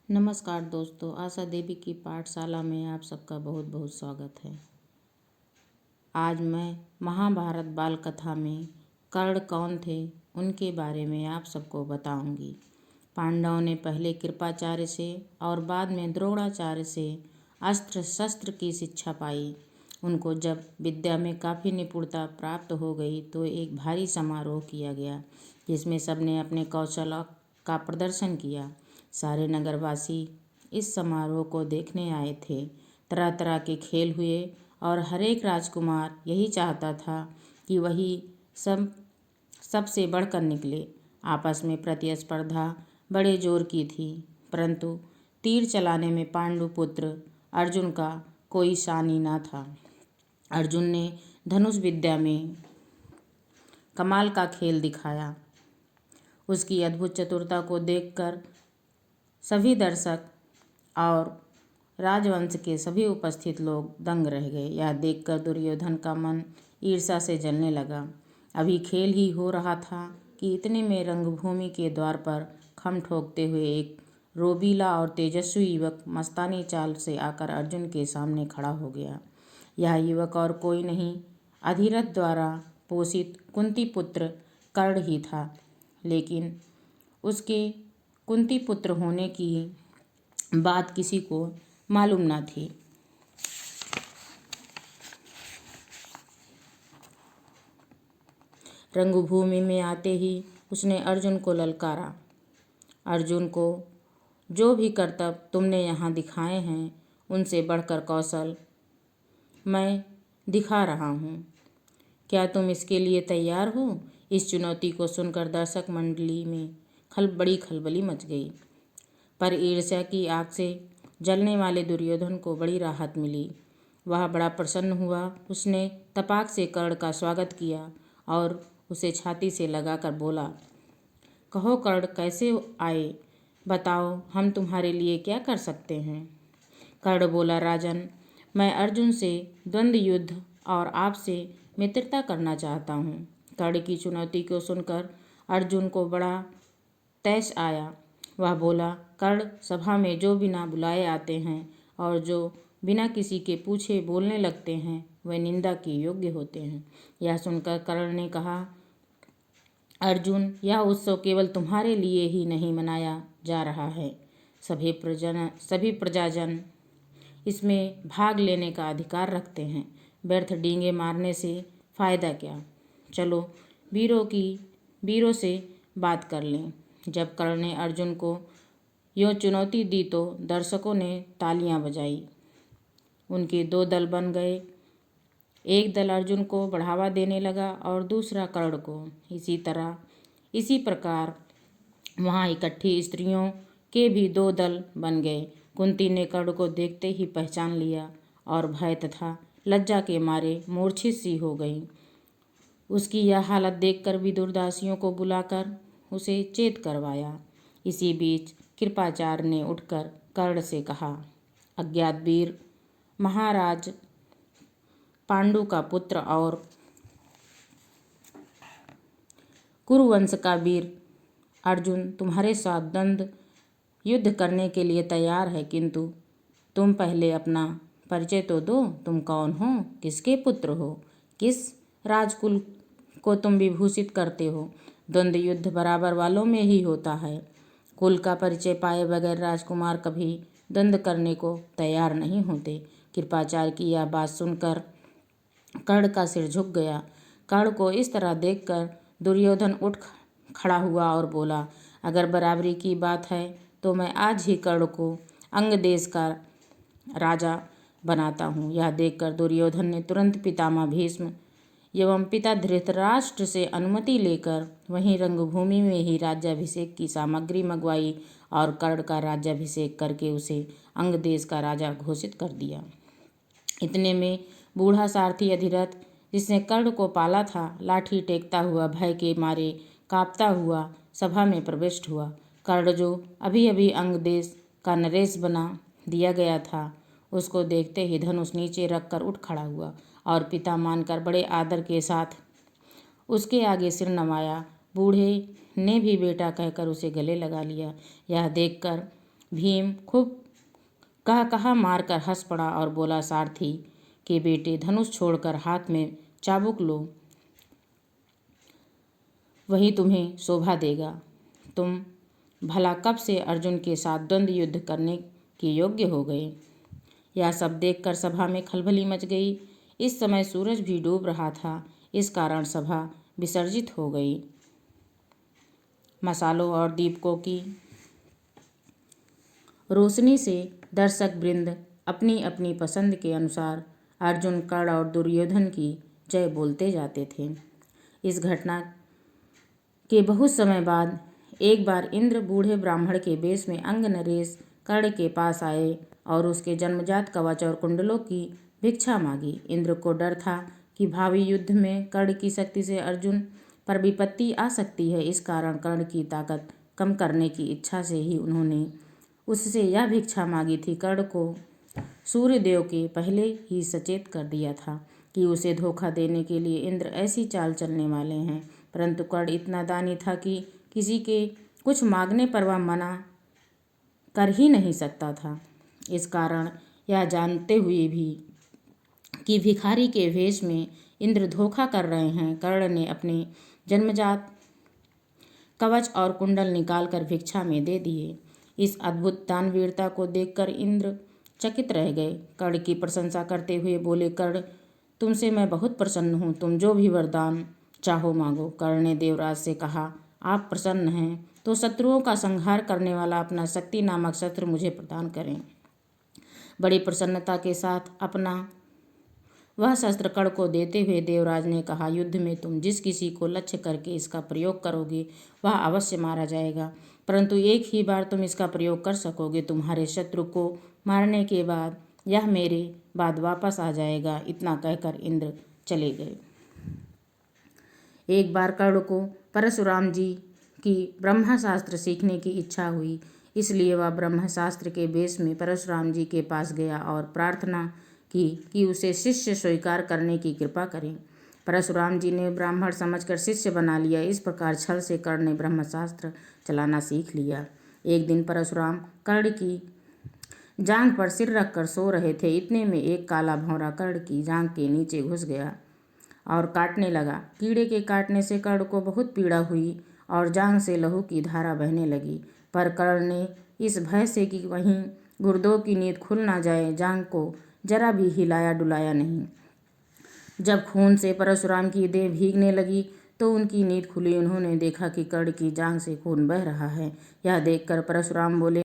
नमस्कार दोस्तों, आशा देवी की पाठशाला में आप सबका बहुत बहुत स्वागत है। आज मैं महाभारत बाल कथा में कर्ण कौन थे उनके बारे में आप सबको बताऊंगी। पांडवों ने पहले कृपाचार्य से और बाद में द्रोणाचार्य से अस्त्र शस्त्र की शिक्षा पाई। उनको जब विद्या में काफ़ी निपुणता प्राप्त हो गई तो एक भारी समारोह किया गया जिसमें सबने अपने कौशल का प्रदर्शन किया। सारे नगरवासी इस समारोह को देखने आए थे। तरह तरह के खेल हुए और हर एक राजकुमार यही चाहता था कि वही सबसे बढ़कर निकले। आपस में प्रतिस्पर्धा बड़े जोर की थी, परंतु तीर चलाने में पांडुपुत्र अर्जुन का कोई सानी न था। अर्जुन ने धनुष विद्या में कमाल का खेल दिखाया। उसकी अद्भुत चतुरता को देखकर सभी दर्शक और राजवंश के सभी उपस्थित लोग दंग रह गए। यह देखकर दुर्योधन का मन ईर्ष्या से जलने लगा। अभी खेल ही हो रहा था कि इतने में रंगभूमि के द्वार पर खम ठोकते हुए एक रोबीला और तेजस्वी युवक मस्तानी चाल से आकर अर्जुन के सामने खड़ा हो गया। यह युवक और कोई नहीं, अधिरथ द्वारा पोषित कुंती पुत्र कर्ण ही था, लेकिन उसके कुंती पुत्र होने की बात किसी को मालूम न थी। रंगभूमि में आते ही उसने अर्जुन को ललकारा। अर्जुन को जो भी करतब तुमने यहाँ दिखाए हैं उनसे बढ़कर कौशल मैं दिखा रहा हूँ। क्या तुम इसके लिए तैयार हो? इस चुनौती को सुनकर दर्शक मंडली में बड़ी खलबली मच गई। पर ईर्ष्या की आग से जलने वाले दुर्योधन को बड़ी राहत मिली। वह बड़ा प्रसन्न हुआ। उसने तपाक से कर्ण का स्वागत किया और उसे छाती से लगाकर बोला, कहो कर्ण, कैसे आए? बताओ, हम तुम्हारे लिए क्या कर सकते हैं? कर्ण बोला, राजन, मैं अर्जुन से द्वंद्व युद्ध और आपसे मित्रता करना चाहता हूँ। कर्ण की चुनौती को सुनकर अर्जुन को बड़ा तैश आया। वह बोला, कर्ण, सभा में जो बिना बुलाए आते हैं और जो बिना किसी के पूछे बोलने लगते हैं वे निंदा के योग्य होते हैं। यह सुनकर कर्ण ने कहा, अर्जुन, यह उत्सव केवल तुम्हारे लिए ही नहीं मनाया जा रहा है। सभी प्रजाजन इसमें भाग लेने का अधिकार रखते हैं। व्यर्थ डींगे मारने से फायदा क्या? चलो वीरों से बात कर लें। जब कर्ण ने अर्जुन को यूँ चुनौती दी तो दर्शकों ने तालियां बजाई। उनके दो दल बन गए। एक दल अर्जुन को बढ़ावा देने लगा और दूसरा कर्ण को। इसी प्रकार वहाँ इकट्ठी स्त्रियों के भी दो दल बन गए। कुंती ने कर्ण को देखते ही पहचान लिया और भय तथा लज्जा के मारे मूर्छित सी हो गई। उसकी यह हालत देखकर विदुरदासियों को बुलाकर उसे चेत करवाया। इसी बीच कृपाचार्य ने उठकर कर्ण से कहा, अज्ञात वीर, महाराज पांडु का पुत्र और कुरुवंश का वीर अर्जुन तुम्हारे साथ द्वंद्व युद्ध करने के लिए तैयार है, किंतु तुम पहले अपना परिचय तो दो। तुम कौन हो? किसके पुत्र हो? किस राजकुल को तुम विभूषित करते हो? द्वंद्व युद्ध बराबर वालों में ही होता है। कुल का परिचय पाए बगैर राजकुमार कभी द्वंद्व करने को तैयार नहीं होते। कृपाचार्य की यह बात सुनकर कर्ण का सिर झुक गया। कर्ण को इस तरह देखकर दुर्योधन उठ खड़ा हुआ और बोला, अगर बराबरी की बात है तो मैं आज ही कर्ण को अंग देश का राजा बनाता हूँ। यह देखकर दुर्योधन ने तुरंत पितामह भीष्म एवं पिता धृतराष्ट्र से अनुमति लेकर वहीं रंगभूमि में ही राज्याभिषेक की सामग्री मंगवाई और कर्ण का राज्याभिषेक करके उसे अंग देश का राजा घोषित कर दिया। इतने में बूढ़ा सारथी अधिरथ, जिसने कर्ण को पाला था, लाठी टेकता हुआ भय के मारे कांपता हुआ सभा में प्रविष्ट हुआ। कर्ण, जो अभी अभी अंग देश का नरेश बना दिया गया था, उसको देखते ही धनुष नीचे रखकर उठ खड़ा हुआ और पिता मानकर बड़े आदर के साथ उसके आगे सिर नवाया। बूढ़े ने भी बेटा कहकर उसे गले लगा लिया। यह देखकर भीम खूब कहा मारकर हंस पड़ा और बोला, सारथी के बेटे, धनुष छोड़कर हाथ में चाबुक लो, वही तुम्हें शोभा देगा। तुम भला कब से अर्जुन के साथ द्वंद्व युद्ध करने के योग्य हो गए। यह सब देखकर सभा में खलबली मच गई। इस समय सूरज भी डूब रहा था, इस कारण सभा विसर्जित हो गई। मसालों और दीपकों की रोशनी से दर्शक वृंद अपनी अपनी पसंद के अनुसार अर्जुन, कर्ण और दुर्योधन की जय बोलते जाते थे। इस घटना के बहुत समय बाद एक बार इंद्र बूढ़े ब्राह्मण के वेश में अंग नरेश कर्ण के पास आए और उसके जन्मजात कवच और कुंडलों की भिक्षा मांगी। इंद्र को डर था कि भावी युद्ध में कर्ण की शक्ति से अर्जुन पर विपत्ति आ सकती है। इस कारण कर्ण की ताकत कम करने की इच्छा से ही उन्होंने उससे यह भिक्षा मांगी थी। कर्ण को सूर्यदेव के पहले ही सचेत कर दिया था कि उसे धोखा देने के लिए इंद्र ऐसी चाल चलने वाले हैं, परंतु कर्ण इतना दानी था कि किसी के कुछ मांगने पर वह मना कर ही नहीं सकता था। इस कारण यह जानते हुए भी कि भिखारी के वेश में इंद्र धोखा कर रहे हैं, कर्ण ने अपने जन्मजात कवच और कुंडल निकालकर भिक्षा में दे दिए। इस अद्भुत दानवीरता को देखकर इंद्र चकित रह गए। कर्ण की प्रशंसा करते हुए बोले, कर्ण, तुमसे मैं बहुत प्रसन्न हूँ, तुम जो भी वरदान चाहो मांगो। कर्ण ने देवराज से कहा, आप प्रसन्न हैं तो शत्रुओं का संहार करने वाला अपना शक्ति नामक शस्त्र मुझे प्रदान करें। बड़ी प्रसन्नता के साथ अपना वह शस्त्र कर्ण को देते हुए देवराज ने कहा, युद्ध में तुम जिस किसी को लक्ष्य करके इसका प्रयोग करोगे वह अवश्य मारा जाएगा, परंतु एक ही बार तुम इसका प्रयोग कर सकोगे। तुम्हारे शत्रु को मारने के बाद यह मेरे बाद वापस आ जाएगा। इतना कहकर इंद्र चले गए। एक बार कर्ण को परशुराम जी की ब्रह्मशास्त्र सीखने की इच्छा हुई, इसलिए वह ब्रह्मशास्त्र के वेश में परशुराम जी के पास गया और प्रार्थना की कि उसे शिष्य स्वीकार करने की कृपा करें। परशुराम जी ने ब्राह्मण समझकर शिष्य बना लिया। इस प्रकार छल से कर्ण ने ब्रह्मशास्त्र चलाना सीख लिया। एक दिन परशुराम कर्ण की जांघ पर सिर रखकर सो रहे थे। इतने में एक काला भौरा कर्ण की जांघ के नीचे घुस गया और काटने लगा। कीड़े के काटने से कर्ण को बहुत पीड़ा हुई और जांघ से लहू की धारा बहने लगी, पर कर्ण ने इस भय से कि वहीं गुर्दों की नींद खुल ना जाए, जांघ को जरा भी हिलाया डुलाया नहीं। जब खून से परशुराम की देह भीगने लगी तो उनकी नींद खुली। उन्होंने देखा कि कर्ण की जांघ से खून बह रहा है। यह देखकर परशुराम बोले,